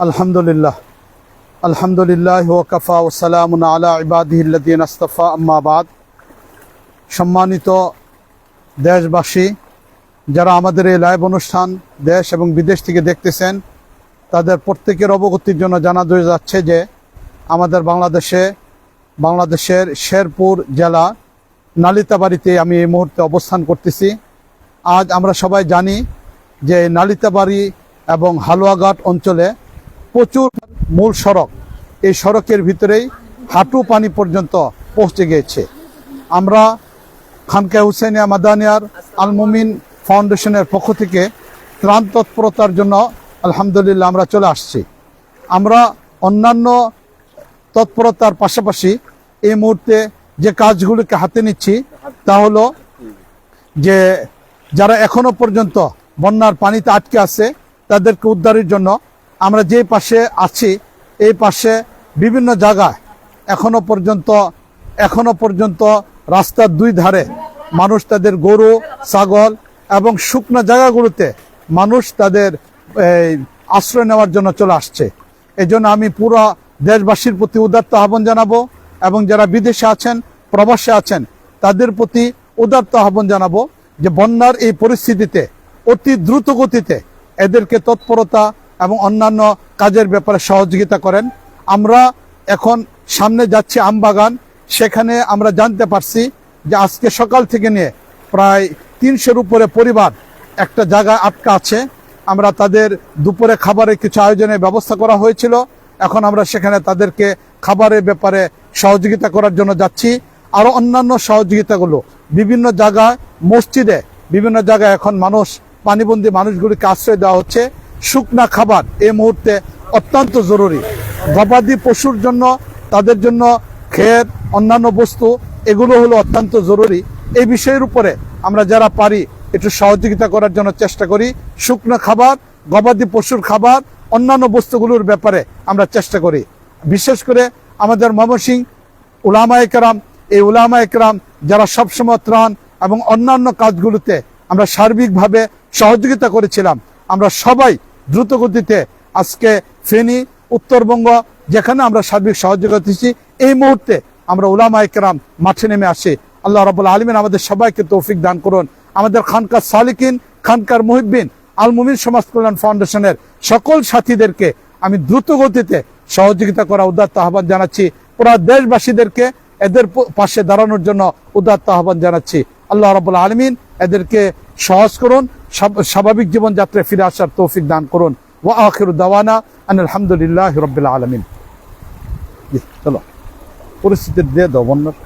আলহামদুলিল্লাহ আলহামদুলিল্লাহ ওয়াকাফা ওয়াসসালামুন আলা ইবাদিহিল্লাযীনা ইসতাফা আম্মা বাদ। সম্মানিত দেশবাসী, যারা আমাদের এই লাইভ অনুষ্ঠান দেশ এবং বিদেশ থেকে দেখতেছেন, তাদের প্রত্যেকের অবগতির জন্য জানা যাচ্ছে যে আমাদের বাংলাদেশের শেরপুর জেলা নালিতাবাড়িতে আমি এই মুহূর্তে অবস্থান করতেছি। আজ আমরা সবাই জানি যে নালিতাবাড়ি এবং হালুয়াঘাট অঞ্চলে প্রচুর মূল সড়ক, এই সড়কের ভিতরেই হাঁটু পানি পর্যন্ত পৌঁছে গিয়েছে। আমরা খানকা হুসাইনিয়া মাদানিয়ার আল মুমিন ফাউন্ডেশনের পক্ষ থেকে ত্রাণ তৎপরতার জন্য আলহামদুলিল্লাহ আমরা চলে আসছি। আমরা অন্যান্য তৎপরতার পাশাপাশি এই মুহূর্তে যে কাজগুলিকে হাতে নিচ্ছি তা হলো যে যারা এখনো পর্যন্ত বন্যার পানিতে আটকে আছে তাদেরকে উদ্ধারের জন্য আমরা যে পাশে আছি এই পাশে বিভিন্ন জায়গায় এখনো পর্যন্ত রাস্তার দুই ধারে মানুষ তাদের গরু ছাগল এবং শুকনো জায়গাগুলোতে মানুষ তাদের আশ্রয় নেওয়ার জন্য চলে আসছে। এই জন্য আমি পুরো দেশবাসীর প্রতি উদাত্ত আহ্বান জানাবো এবং যারা বিদেশে আছেন প্রবাসে আছেন তাদের প্রতি উদাত্ত আহ্বান জানাবো যে বন্যার এই পরিস্থিতিতে অতি দ্রুত গতিতে এদেরকে তৎপরতা এবং অন্যান্য কাজের ব্যাপারে সহযোগিতা করেন। আমরা এখন সামনে যাচ্ছি আমবাগান, সেখানে আমরা জানতে পারছি যে আজকে সকাল থেকে নিয়ে প্রায় 300-র উপরে পরিবার একটা জায়গায় আটকা আছে। আমরা তাদের দুপুরে খাবারের কিছু আয়োজনের ব্যবস্থা করা হয়েছিল, এখন আমরা সেখানে তাদেরকে খাবারের ব্যাপারে সহযোগিতা করার জন্য যাচ্ছি। আরও অন্যান্য সহযোগিতাগুলো বিভিন্ন জায়গায় মসজিদে বিভিন্ন জায়গায় এখন পানিবন্দী মানুষগুলিকে আশ্রয় দেওয়া হচ্ছে। শুকনা খাবার এই মুহূর্তে অত্যন্ত জরুরি। গবাদি পশুর জন্য তাদের জন্য খের অন্যান্য বস্তু এগুলো হলো অত্যন্ত জরুরি। এই বিষয়ের উপরে আমরা যারা পারি একটু সহযোগিতা করার জন্য চেষ্টা করি। শুকনো খাবার, গবাদি পশুর খাবার, অন্যান্য বস্তুগুলোর ব্যাপারে আমরা চেষ্টা করি। বিশেষ করে আমাদের ময়মনসিংহ উলামায়ে কেরাম, এই উলামায়ে কেরাম যারা সবসময় ত্রাণ এবং অন্যান্য কাজগুলোতে আমরা সার্বিকভাবে সহযোগিতা করেছিলাম, আমরা সবাই দ্রুত গতিতে আজকে ফেনী উত্তরবঙ্গ যেখানে আমরা সার্বিক সহযোগিতা দিচ্ছি, এই মুহূর্তে আমরা উলামায়ে কেরাম মাঠে নেমে আসি। আল্লাহ রাব্বুল আলামিন আমাদের সবাইকে তৌফিক দান করুন। আমাদের খানকার সালিকিন, খানকার মুহিব্বিন, আল মুমিন সমাজ কল্যাণ ফাউন্ডেশনের সকল সাথীদেরকে আমি দ্রুত গতিতে সহযোগিতা করা উদাত্ত আহ্বান জানাচ্ছি। পুরা দেশবাসীদেরকে এদের পাশে দাঁড়ানোর জন্য উদাত্ত আহ্বান জানাচ্ছি। আল্লাহ রাব্বুল আলামিন এদেরকে সহজ করুন, স্বাভাবিক জীবনযাত্রায় ফিরে আসার তৌফিক দান করুন। ওয়া আখিরু দাওয়ানা আলহামদুলিল্লাহি রাব্বিল আলামিন। চলো পরিস্থিতি দিয়ে দাও বন্যার।